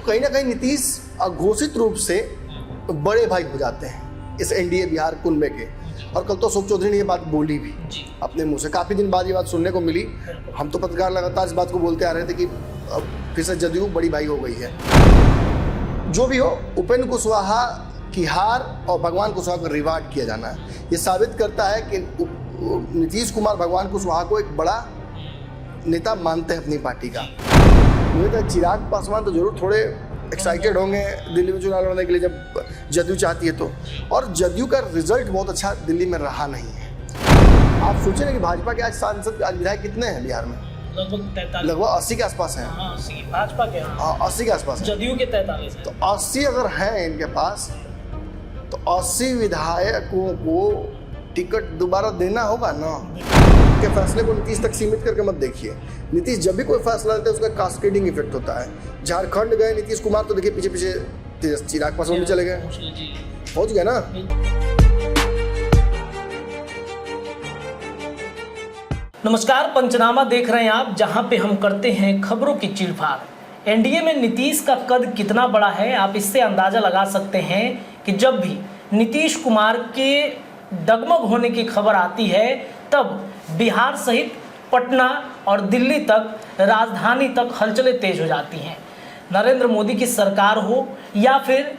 कहीं ना कहीं नीतीश अघोषित रूप से बड़े भाई हो जाते हैं इस एनडीए बिहार कुनबे के। और कल तो अशोक चौधरी ने ये बात बोली भी अपने मुंह से, काफ़ी दिन बाद ये बात सुनने को मिली। हम तो पत्रकार लगातार इस बात को बोलते आ रहे थे कि अब फिर से जदयू बड़ी भाई हो गई है। जो भी हो, उपेंद्र कुशवाहा की हार और भगवान कुशवाहा को रिवार्ड किया जाना ये साबित करता है कि नीतीश कुमार भगवान कुशवाहा को एक बड़ा नेता मानते हैं अपनी पार्टी का। मुझे तो चिराग पासवान तो जरूर थोड़े एक्साइटेड होंगे दिल्ली में चुनाव लड़ने के लिए जब जदयू चाहती है तो, और जदयू का रिजल्ट बहुत अच्छा दिल्ली में रहा नहीं है। आप सोचे ना कि भाजपा के आज सांसद, आज विधायक कितने हैं बिहार में? लगभग 80 के आसपास हैं। भाजपा के 80 के आसपास, जदयू के 43 हैं। तो 80 अगर हैं इनके पास, तो 80 विधायकों को टिकट दोबारा देना होगा ना। के फैसले को नीतीश तक सीमित करके मत देखिए। नीतीश जब भी कोई फैसला लेते हैं उसका कास्केडिंग इफेक्ट होता है। झारखंड गए नीतीश कुमार तो देखिए पीछे पीछे चिराग पासवान भी चले गए, पहुंच गए ना। नमस्कार, पंचनामा देख रहे हैं आप, जहां पे हम करते हैं खबरों की चीरफाड़। एनडीए में नीतीश का कद कितना बड़ा है आप इससे अंदाजा लगा सकते हैं कि जब भी नीतीश कुमार के डगमग होने की खबर आती है तब बिहार सहित पटना और दिल्ली तक, राजधानी तक हलचलें तेज हो जाती हैं। नरेंद्र मोदी की सरकार हो या फिर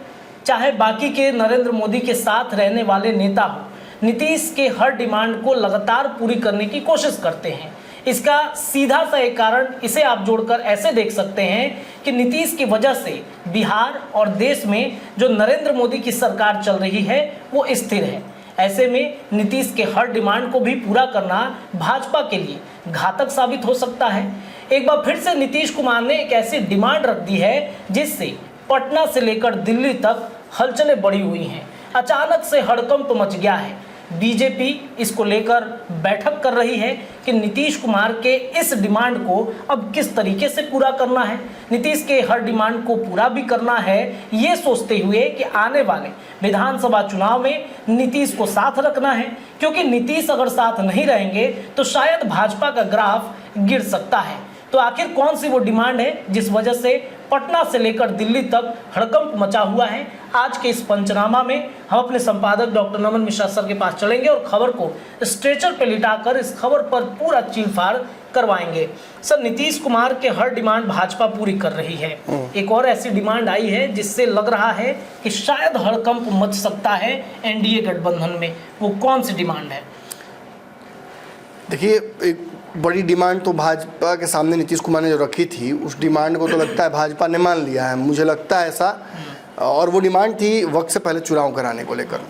चाहे बाकी के नरेंद्र मोदी के साथ रहने वाले नेता हो, नीतीश के हर डिमांड को लगातार पूरी करने की कोशिश करते हैं। इसका सीधा सा एक कारण इसे आप जोड़कर ऐसे देख सकते हैं कि नीतीश की वजह से बिहार और देश में जो नरेंद्र मोदी की सरकार चल रही है वो स्थिर है। ऐसे में नीतीश के हर डिमांड को भी पूरा करना भाजपा के लिए घातक साबित हो सकता है। एक बार फिर से नीतीश कुमार ने एक ऐसी डिमांड रख दी है जिससे पटना से लेकर दिल्ली तक हलचलें बढ़ी हुई हैं। अचानक से हड़कंप मच गया है। बीजेपी इसको लेकर बैठक कर रही है कि नीतीश कुमार के इस डिमांड को अब किस तरीके से पूरा करना है। नीतीश के हर डिमांड को पूरा भी करना है ये सोचते हुए कि आने वाले विधानसभा चुनाव में नीतीश को साथ रखना है, क्योंकि नीतीश अगर साथ नहीं रहेंगे तो शायद भाजपा का ग्राफ गिर सकता है। तो आखिर कौन सी वो डिमांड है जिस वजह से पटना से लेकर दिल्ली तक हड़कंप मचा हुआ है? आज के इस पंचनामा में हम अपने संपादक डॉक्टर नमन मिश्रा सर के पास चलेंगे और खबर को स्ट्रेचर पे लिटाकर इस खबर पर पूरा चीरफाड़ करवाएंगे। सर, नीतीश कुमार के हर डिमांड भाजपा पूरी कर रही है। एक और ऐसी डिमांड आई है जिससे लग रहा है कि शायद हड़कंप मच सकता है एनडीए गठबंधन में। वो कौन सी डिमांड है? देखिए, एक बड़ी डिमांड तो भाजपा के सामने नीतीश कुमार ने जो रखी थी, उस डिमांड को तो लगता है भाजपा ने मान लिया है, मुझे लगता है ऐसा। और वो डिमांड थी वक्त से पहले चुनाव कराने को लेकर।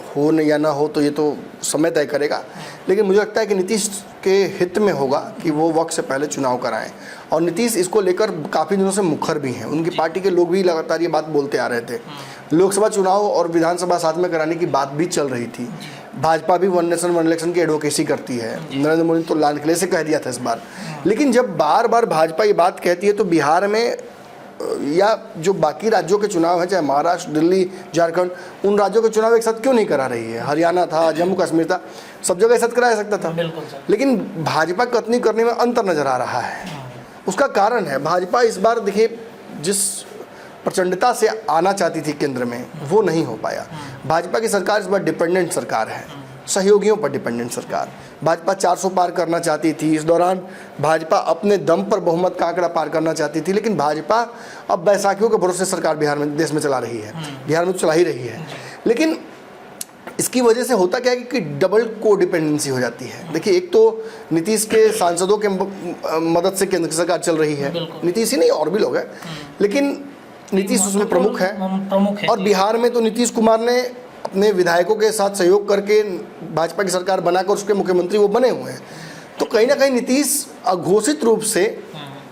हो न या ना हो तो ये तो समय तय करेगा, लेकिन मुझे लगता है कि नीतीश के हित में होगा कि वो वक्त से पहले चुनाव कराएं। और नीतीश इसको लेकर काफ़ी दिनों से मुखर भी हैं। उनकी पार्टी के लोग भी लगातार ये बात बोलते आ रहे थे। लोकसभा चुनाव और विधानसभा साथ में कराने की बात भी चल रही थी। भाजपा भी वन नेशन वन इलेक्शन की एडवोकेसी करती है। नरेंद्र मोदी तो लाल किले से कह दिया था इस बार। लेकिन जब बार बार भाजपा ये बात कहती है तो बिहार में या जो बाकी राज्यों के चुनाव हैं, चाहे महाराष्ट्र, दिल्ली, झारखंड, उन राज्यों के चुनाव एक साथ क्यों नहीं करा रही है? हरियाणा था, जम्मू कश्मीर था, सब जगह एक साथ कराया सकता था। लेकिन भाजपा कतनी करने में अंतर नजर आ रहा है। उसका कारण है भाजपा इस बार, देखिए, जिस प्रचंडता से आना चाहती थी केंद्र में वो नहीं हो पाया। भाजपा की सरकार इस बार डिपेंडेंट सरकार है, सहयोगियों पर डिपेंडेंट सरकार। भाजपा 400 पार करना चाहती थी। इस दौरान भाजपा अपने दम पर बहुमत का आंकड़ा पार करना चाहती थी, लेकिन भाजपा अब बैसाखियों के भरोसे सरकार बिहार में, देश में चला रही है। बिहार में तो चला ही रही है। लेकिन इसकी वजह से होता क्या है कि डबल को डिपेंडेंसी हो जाती है। देखिए, एक तो नीतीश के सांसदों के मदद से केंद्र की सरकार चल रही है। नीतीश ही नहीं, और भी लोग हैं, लेकिन नीतीश उसमें प्रमुख है। और बिहार में तो नीतीश कुमार ने अपने विधायकों के साथ सहयोग करके भाजपा की सरकार बनाकर उसके मुख्यमंत्री वो बने हुए हैं। तो कहीं ना कहीं नीतीश अघोषित रूप से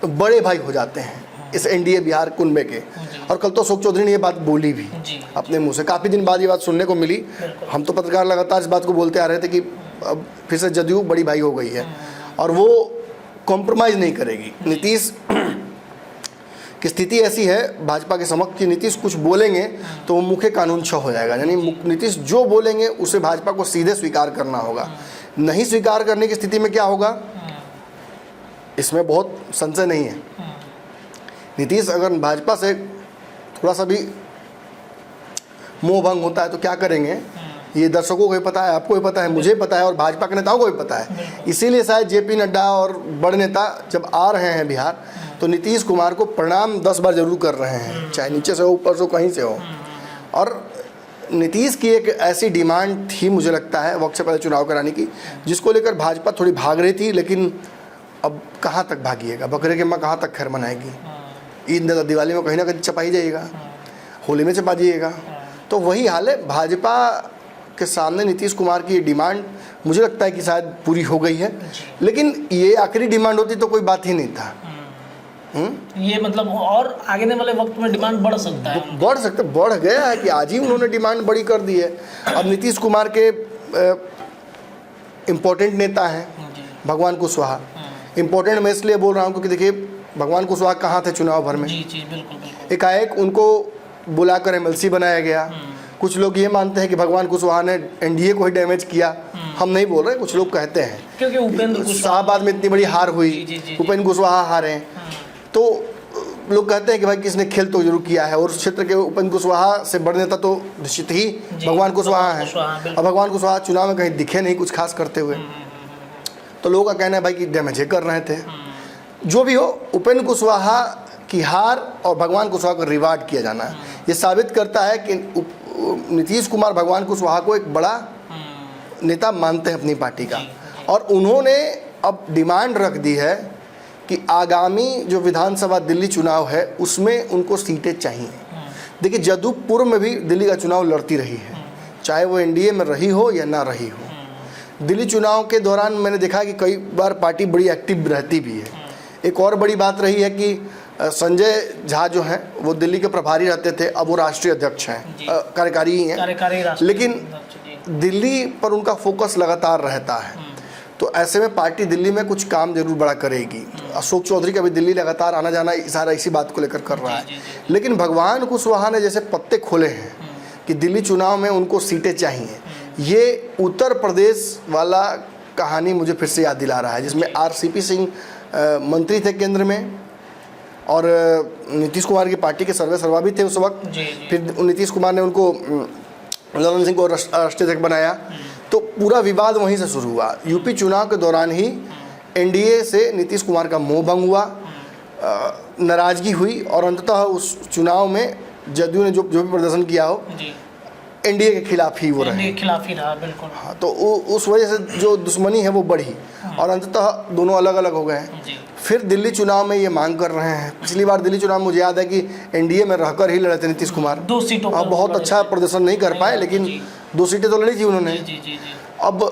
बड़े भाई हो जाते हैं इस एनडीए बिहार कुनबे के। और कल तो अशोक चौधरी ने ये बात बोली भी अपने मुंह से, काफ़ी दिन बाद ये बात सुनने को मिली। हम तो पत्रकार लगातार इस बात को बोलते आ रहे थे कि अब फिर से जदयू बड़ी भाई हो गई है और वो कॉम्प्रोमाइज़ नहीं करेगी। नीतीश की स्थिति ऐसी है भाजपा के समक्ष कि नीतीश कुछ बोलेंगे तो वो मुख्य कानून छह हो जाएगा। यानी नीतीश जो बोलेंगे उसे भाजपा को सीधे स्वीकार करना होगा। नहीं स्वीकार करने की स्थिति में क्या होगा, इसमें बहुत संशय नहीं है नीतीश अगर भाजपा से थोड़ा सा भी मोह भंग होता है तो क्या करेंगे, ये दर्शकों को भी पता है, आपको भी पता है, मुझे भी पता है और भाजपा के नेताओं को भी पता है। इसीलिए शायद जेपी नड्डा और बड़े नेता जब आ रहे हैं बिहार तो नीतीश कुमार को प्रणाम 10 बार जरूर कर रहे हैं, चाहे नीचे से हो ऊपर से हो कहीं से हो। और नीतीश की एक ऐसी डिमांड थी मुझे लगता है वक्त से पहले चुनाव कराने की, जिसको लेकर भाजपा थोड़ी भाग रही थी, लेकिन अब कहाँ तक भागिएगा, बकरे के माँ कहाँ तक खैर मनाएगी। ईद दिवाली में कहीं ना कहीं चपाई जाइएगा, होली में चपा जाइएगा। तो वही हाल है, भाजपा के सामने नीतीश कुमार की ये डिमांड मुझे लगता है कि शायद पूरी हो गई है, लेकिन ये आखिरी डिमांड होती तो कोई बात ही नहीं था। ये मतलब और आगे वाले वक्त में डिमांड बढ़ सकता है, बढ़ गया है कि आज ही उन्होंने डिमांड बड़ी कर दी है। अब नीतीश कुमार के इम्पोर्टेंट नेता हैं भगवान कुशवाहा। इम्पोर्टेंट मैं इसलिए बोल रहा हूँ क्योंकि देखिए भगवान कुशवाहा कहाँ थे चुनाव भर में, बिल्कुल। एकाएक उनको बुलाकर एमएलसी बनाया गया। कुछ लोग ये मानते हैं कि भगवान कुशवाहा ने एनडीए को ही डैमेज किया, हम नहीं बोल रहे, कुछ लोग कहते हैं क्योंकि उपेंद्र शाहबाद में इतनी बड़ी हार हुई, उपेंद्र कुशवाहा हारे, तो लोग कहते हैं कि भाई किसने खेल तो जरूर किया है। और उस क्षेत्र के उपेंद्र कुशवाहा से बड़े नेता तो निश्चित ही भगवान कुशवाहा हैं। और भगवान कुशवाहा चुनाव में कहीं दिखे नहीं कुछ खास करते हुए, तो लोगों का कहना है भाई कि डैमेज कर रहे थे। जो भी हो, उपेंद्र कुशवाहा की हार और भगवान कुशवाहा को रिवार्ड किया जाना ये साबित करता है कि नीतीश कुमार भगवान कुशवाहा को एक बड़ा नेता मानते हैं अपनी पार्टी का। और उन्होंने अब डिमांड रख दी है कि आगामी जो विधानसभा दिल्ली चुनाव है उसमें उनको सीटें चाहिए। देखिए जदयू पूर्व में भी दिल्ली का चुनाव लड़ती रही है, चाहे वो एनडीए में रही हो या ना रही हो। दिल्ली चुनाव के दौरान मैंने देखा कि कई बार पार्टी बड़ी एक्टिव रहती भी है। एक और बड़ी बात रही है कि संजय झा जो हैं वो दिल्ली के प्रभारी रहते थे, अब वो राष्ट्रीय अध्यक्ष हैं, कार्यकारी ही हैं, लेकिन दिल्ली पर उनका फोकस लगातार रहता है। तो ऐसे में पार्टी दिल्ली में कुछ काम जरूर बड़ा करेगी। अशोक चौधरी का भी दिल्ली लगातार आना जाना सारा इसी बात को लेकर कर रहा है। लेकिन भगवान कुशवाहा ने जैसे पत्ते खोले हैं कि दिल्ली चुनाव में उनको सीटें चाहिए, ये उत्तर प्रदेश वाला कहानी मुझे फिर से याद दिला रहा है, जिसमें आरसीपी सिंह मंत्री थे केंद्र में और नीतीश कुमार की पार्टी के सर्वा भी थे उस वक्त। फिर नीतीश कुमार ने उनको ललन सिंह को राष्ट्रीय अध्यक्ष बनाया, तो पूरा विवाद वहीं से शुरू हुआ। यूपी चुनाव के दौरान ही एनडीए से नीतीश कुमार का मोह भंग हुआ, नाराजगी हुई और अंततः उस चुनाव में जदयू ने जो भी प्रदर्शन किया हो एनडीए के खिलाफ ही वो रहे, खिलाफ ही रहा, बिल्कुल। हाँ, तो उस वजह से जो दुश्मनी है वो बढ़ी और अंततः दोनों अलग अलग हो गए। फिर दिल्ली चुनाव में ये मांग कर रहे हैं। पिछली बार दिल्ली चुनाव मुझे याद है कि एनडीए में रहकर ही लड़े थे नीतीश कुमार, 2 सीटों पर बहुत अच्छा प्रदर्शन नहीं कर पाए, लेकिन 2 सीटें तो लड़ी थी उन्होंने। अब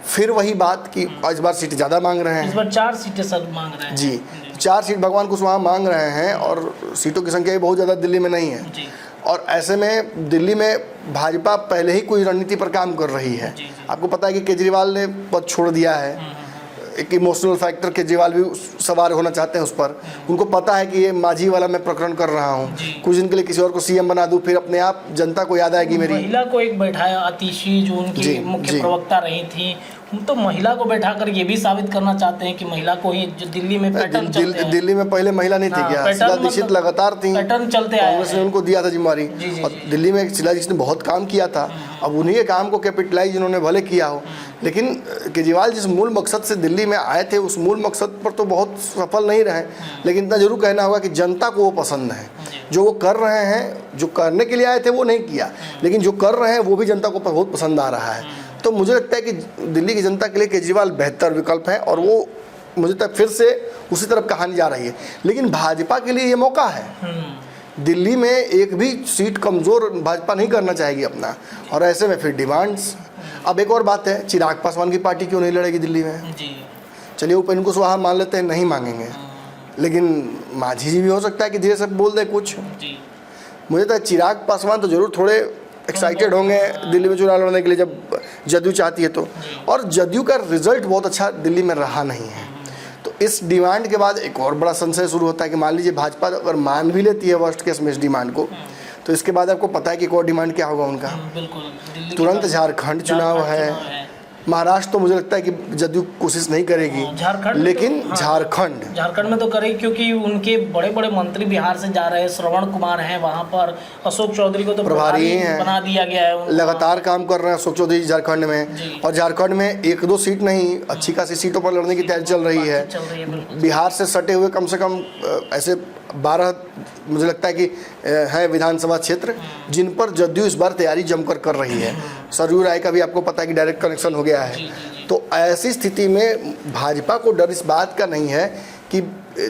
फिर वही बात कि इस बार सीटें ज़्यादा मांग रहे हैं, इस बार 4 सीटें सब मांग रहे हैं। जी 4 सीट भगवान कुशवाहा मांग रहे हैं और सीटों की संख्या भी बहुत ज़्यादा दिल्ली में नहीं है। और ऐसे में दिल्ली में भाजपा पहले ही कोई रणनीति पर काम कर रही है। आपको पता है कि केजरीवाल ने पद छोड़ दिया है, एक इमोशनल फैक्टर केजरीवाल भी सवार होना चाहते हैं उस पर। उनको पता है कि ये माझी वाला मैं प्रकरण कर रहा हूँ, कुछ दिन के लिए किसी और को सीएम बना दूँ, फिर अपने आप जनता को याद आएगी मेरी। महिला को एक बैठाया, आतिशी जो उनकी मुख्य प्रवक्ता रही थी, तो महिला को बैठाकर ये भी साबित करना चाहते हैं कि महिला को ही जो दिल्ली में पैटर्न चलते हैं। दिल्ली में पहले महिला नहीं थी क्या, शीला दीक्षित लगातार थी, पैटर्न चलते आए, कांग्रेस ने उनको दिया था जिम्मेवारी। और दिल्ली में शीला दीक्षित ने बहुत काम किया था, अब उन्हीं के काम को कैपिटलाइज उन्होंने भले किया हो, लेकिन केजरीवाल जिस मूल मकसद से दिल्ली में आए थे उस मूल मकसद पर तो बहुत सफल नहीं रहे। लेकिन इतना जरूर कहना होगा कि जनता को वो पसंद है, जो वो कर रहे हैं, जो करने के लिए आए थे वो नहीं किया, लेकिन जो कर रहे हैं वो भी जनता को बहुत पसंद आ रहा है। तो मुझे लगता है कि दिल्ली की जनता के लिए केजरीवाल बेहतर विकल्प है और वो मुझे लगता है फिर से उसी तरफ कहानी जा रही है। लेकिन भाजपा के लिए ये मौका है, दिल्ली में एक भी सीट कमज़ोर भाजपा नहीं करना चाहेगी अपना, और ऐसे में फिर डिमांड्स। अब एक और बात है, चिराग पासवान की पार्टी क्यों नहीं लड़ेगी दिल्ली में? चलिए उपेंद्र कुशवाहा मान लेते हैं नहीं मांगेंगे, लेकिन माझी जी भी हो सकता है कि धीरे से बोल दे कुछ। मुझे तो चिराग पासवान तो जरूर थोड़े एक्साइटेड होंगे दिल्ली में चुनाव लड़ने के लिए जब जदयू चाहती है तो, और जदयू का रिजल्ट बहुत अच्छा दिल्ली में रहा नहीं है। तो इस डिमांड के बाद एक और बड़ा संशय शुरू होता है कि मान लीजिए भाजपा अगर मान भी लेती है वर्स्ट केस में इस डिमांड को, तो इसके बाद आपको पता है कि एक और डिमांड क्या होगा उनका, तुरंत झारखंड चुनाव है, महाराष्ट्र तो मुझे लगता है कि जदयू कोशिश नहीं करेगी, झारखंड में लेकिन तो, हाँ, झारखंड में तो करेगी, क्योंकि उनके बड़े बड़े मंत्री बिहार से जा रहे हैं। श्रवण कुमार हैं वहाँ पर, अशोक चौधरी को तो प्रभारी हैं, बना दिया गया है। लगातार काम कर रहे हैं अशोक चौधरी झारखंड में, और झारखंड में 1-2 सीट नहीं, अच्छी खासी सीटों पर लड़ने की तैयारी चल रही है। बिहार से सटे हुए कम से कम ऐसे 12 मुझे लगता है कि हैं विधानसभा क्षेत्र जिन पर जदयू इस बार तैयारी जमकर कर रही है। सरयू राय का भी आपको पता है कि डायरेक्ट कनेक्शन हो गया है। तो ऐसी स्थिति में भाजपा को डर इस बात का नहीं है कि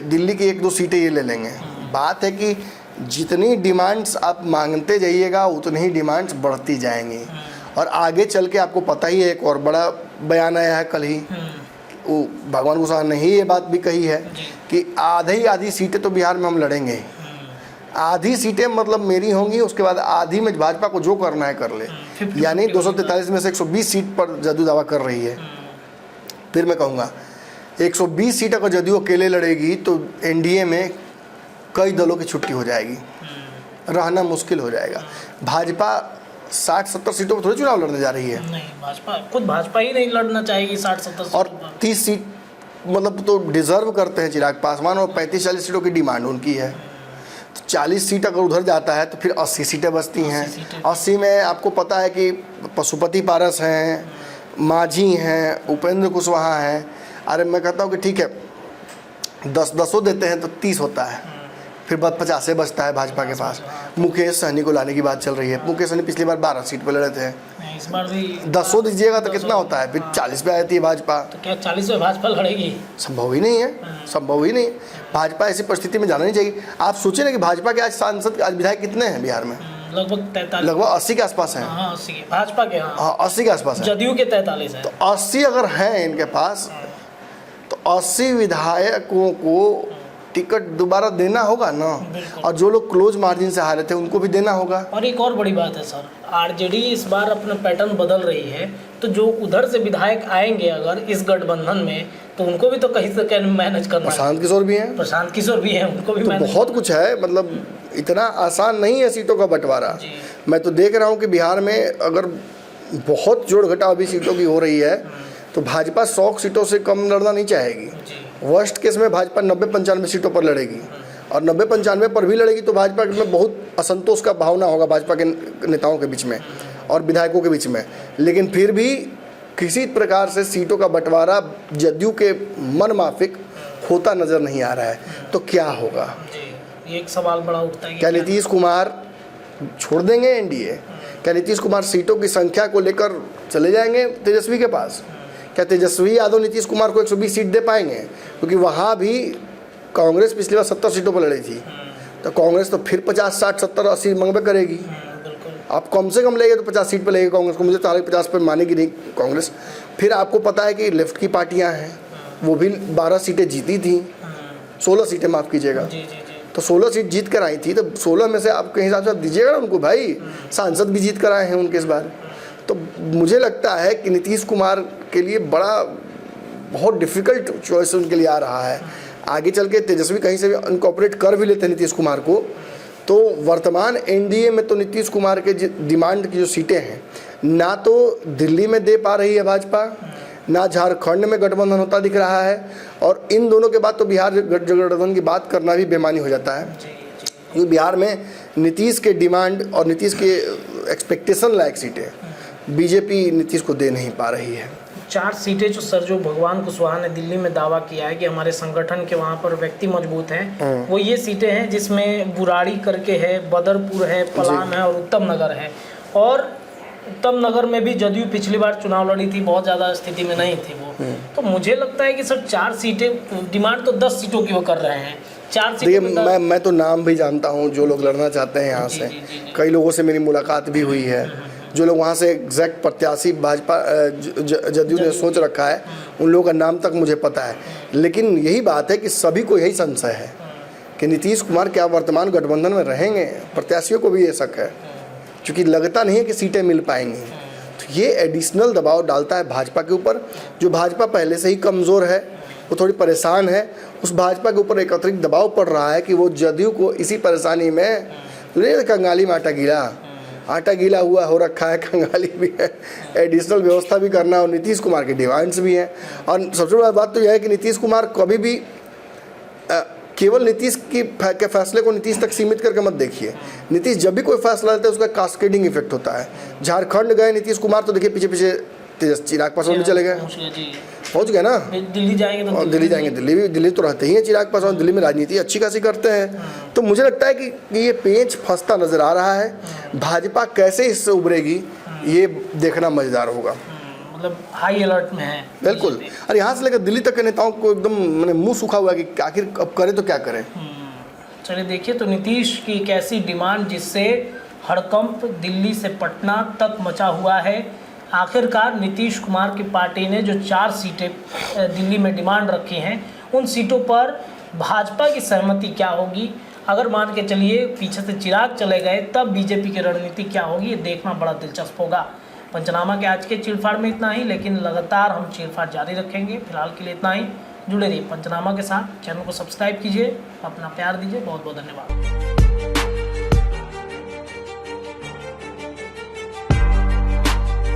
दिल्ली की 1-2 सीटें ये ले लेंगे। बात है कि जितनी डिमांड्स आप मांगते जाइएगा उतनी ही डिमांड्स बढ़ती जाएंगी, और आगे चल के आपको पता ही है, एक और बड़ा बयान आया है कल ही, वो भगवान कुशवाहा ने ही ये बात भी कही है कि आधी सीटें तो बिहार में हम लड़ेंगे। आधी सीटें मतलब मेरी होंगी, उसके बाद आधी में भाजपा को जो करना है कर ले। यानी 243 में से 120 सीट पर जदयू दावा कर रही है। फिर मैं कहूँगा 120 सीट अगर जदयू अकेले लड़ेगी तो एनडीए में कई दलों की छुट्टी हो जाएगी, रहना मुश्किल हो जाएगा। भाजपा 60-70 सीटों पर थोड़ी चुनाव लड़ने जा रही है। नहीं, खुद भाजपा ही नहीं लड़ना चाहेगी 60-70 और 30 सीट मतलब तो डिजर्व करते हैं चिराग पासवान, और 35-40 सीटों की डिमांड उनकी है। तो 40 सीट अगर उधर जाता है तो फिर 80 सीटें बचती हैं। 80 में आपको पता है कि पशुपति पारस हैं, मांझी हैं, उपेंद्र कुशवाहा हैं। अरे मैं कहता हूँ कि ठीक है 10 देते हैं तो 30 होता है, फिर बाद 50 बचता है भाजपा के पास। मुकेश सहनी को लाने की बात चल रही है। मुकेश सहनी पिछली बार 12 सीट पर लड़े थे, इस बार भी 10 दीजिएगा तो कितना होता है, फिर 40 पे आती है भाजपा। तो क्या 40 में भाजपा लड़ेगी? संभव ही नहीं है, संभव ही नहीं। भाजपा ऐसी परिस्थिति में जाना नहीं चाहिए। आप सोचिए ना कि भाजपा के आज सांसद, आज विधायक कितने हैं बिहार में? लगभग 80 के आसपास हैं। हाँ, 80 भाजपा के, हाँ 80 के आसपास है। जदयू के 43 है। तो 80 अगर हैं इनके पास तो 80 विधायकों को टिकट दोबारा देना होगा ना, और जो लोग क्लोज मार्जिन से हारे थे उनको भी देना होगा। और एक और बड़ी बात है सर, आरजेडी इस बार अपना पैटर्न बदल रही है, तो जो उधर से विधायक आएंगे अगर इस गठबंधन में, तो उनको भी तो कहीं से मैनेज करना है। प्रशांत किशोर भी हैं, उनको भी तो बहुत कुछ है। मतलब इतना आसान नहीं है सीटों का बंटवारा। मैं तो देख रहा हूँ कि बिहार में अगर बहुत जोड़ घटाव भी सीटों की हो रही है तो भाजपा 100 सीटों से कम लड़ना नहीं चाहेगी। वर्स्ट केस में भाजपा 90-95 सीटों पर लड़ेगी, और 90-95 पर भी लड़ेगी तो भाजपा में बहुत असंतोष का भावना होगा भाजपा के नेताओं के बीच में और विधायकों के बीच में। लेकिन फिर भी किसी प्रकार से सीटों का बंटवारा जदयू के मन माफिक होता नजर नहीं आ रहा है। तो क्या होगा? एक सवाल बड़ा उठता है, क्या नीतीश कुमार छोड़ देंगे एनडीए? क्या नीतीश कुमार सीटों की संख्या को लेकर चले जाएंगे तेजस्वी के पास? क्या तेजस्वी यादव नीतीश कुमार को 120 सीट दे पाएंगे? क्योंकि वहाँ भी कांग्रेस पिछली बार 70 सीटों पर लड़ी थी, तो कांग्रेस तो फिर 50, 60, 70, 80 मंगबे करेगी। आप कम से कम लेंगे तो 50 सीट पर लेंगे कांग्रेस को। मुझे तो 50 पर मानेगी नहीं कांग्रेस। फिर आपको पता है कि लेफ्ट की पार्टियाँ हैं, वो भी 12 सीटें जीती थी, 16 सीटें माफ़ कीजिएगा, तो 16 सीट जीत कर आई थी। तो 16 में से आपके हिसाब से दीजिएगा ना उनको, भाई सांसद भी जीत कर आए हैं उनके इस बार। तो मुझे लगता है कि नीतीश कुमार के लिए बहुत डिफ़िकल्ट चॉइस उनके लिए आ रहा है। आगे चल के तेजस्वी कहीं से भी इनकॉर्पोरेट कर भी लेते हैं नीतीश कुमार को, तो वर्तमान एनडीए में तो नीतीश कुमार के डिमांड की जो सीटें हैं, ना तो दिल्ली में दे पा रही है भाजपा, ना झारखंड में गठबंधन होता दिख रहा है, और इन दोनों के बाद तो बिहार गठबंधन की बात करना भी बेमानी हो जाता है। क्योंकि बिहार में नीतीश के डिमांड और नीतीश के एक्सपेक्टेशन लायक सीटें बीजेपी नीतीश को दे नहीं पा रही है। 4 सीटें जो भगवान कुशवाहा ने दिल्ली में दावा किया है कि हमारे संगठन के वहाँ पर व्यक्ति मजबूत हैं, वो ये सीटें हैं जिसमें बुराड़ी करके है, बदरपुर है, पलाम है और उत्तम नगर है। और उत्तम नगर में भी जदयू पिछली बार चुनाव लड़ी थी, बहुत ज़्यादा स्थिति में नहीं थी वो। तो मुझे लगता है कि सर 4 सीटें, डिमांड तो 10 सीटों की वो कर रहे हैं, 4 सीटें। देखिए मैं तो नाम भी जानता हूँ जो लोग लड़ना चाहते हैं यहाँ से। कई लोगों से मेरी मुलाकात भी हुई है, जो लोग वहाँ से एग्जैक्ट प्रत्याशी भाजपा जदयू ने सोच रखा है, उन लोगों का नाम तक मुझे पता है। लेकिन यही बात है कि सभी को यही संशय है कि नीतीश कुमार क्या वर्तमान गठबंधन में रहेंगे। प्रत्याशियों को भी ये शक है, क्योंकि लगता नहीं है कि सीटें मिल पाएंगी। तो ये एडिशनल दबाव डालता है भाजपा के ऊपर। जो भाजपा पहले से ही कमज़ोर है, वो थोड़ी परेशान है, उस भाजपा के ऊपर एक अतिरिक्त दबाव पड़ रहा है कि वो जदयू को इसी परेशानी में कंगाली में आटा गिरा, आटा गीला हुआ हो रखा है, कंगाली भी है, एडिशनल व्यवस्था भी करना और नीतीश कुमार की डिमांड्स भी हैं। और सबसे बड़ी बात तो यह है कि नीतीश कुमार कभी भी केवल नीतीश के फैसले को नीतीश तक सीमित करके मत देखिए। नीतीश जब भी कोई फैसला लेते हैं उसका कास्केडिंग इफेक्ट होता है। झारखंड गए नीतीश कुमार तो देखिए पीछे पीछे चिराग पासवान भी चले गए, पहुंच गए ना, दिल्ली जाएंगे तो और दिल्ली जाएंगे, दिल्ली तो रहते ही हैं चिराग पासवान, दिल्ली में राजनीति अच्छी खासी करते हैं। तो मुझे लगता है कि ये पेंच फंसता नजर आ रहा है। भाजपा कैसे इससे उभरेगी ये देखना मजेदार होगा। मतलब हाई अलर्ट में है बिल्कुल। और यहाँ से लेकर दिल्ली तक के नेताओं को एकदम मैंने मुंह सूखा हुआ है कि आखिर अब करें तो क्या करें। चलिए देखिए, तो नीतीश की एक ऐसी डिमांड जिससे हड़कंप दिल्ली से पटना तक मचा हुआ है। आखिरकार नीतीश कुमार की पार्टी ने जो 4 सीटें दिल्ली में डिमांड रखी हैं, उन सीटों पर भाजपा की सहमति क्या होगी। अगर मान के चलिए पीछे से चिराग चले गए तब बीजेपी की रणनीति क्या होगी, ये देखना बड़ा दिलचस्प होगा। पंचनामा के आज के चीरफाड़ में इतना ही, लेकिन लगातार हम चीरफाड़ जारी रखेंगे। फिलहाल के लिए इतना ही। जुड़े रहिए पंचनामा के साथ, चैनल को सब्सक्राइब कीजिए, अपना प्यार दीजिए। बहुत बहुत धन्यवाद।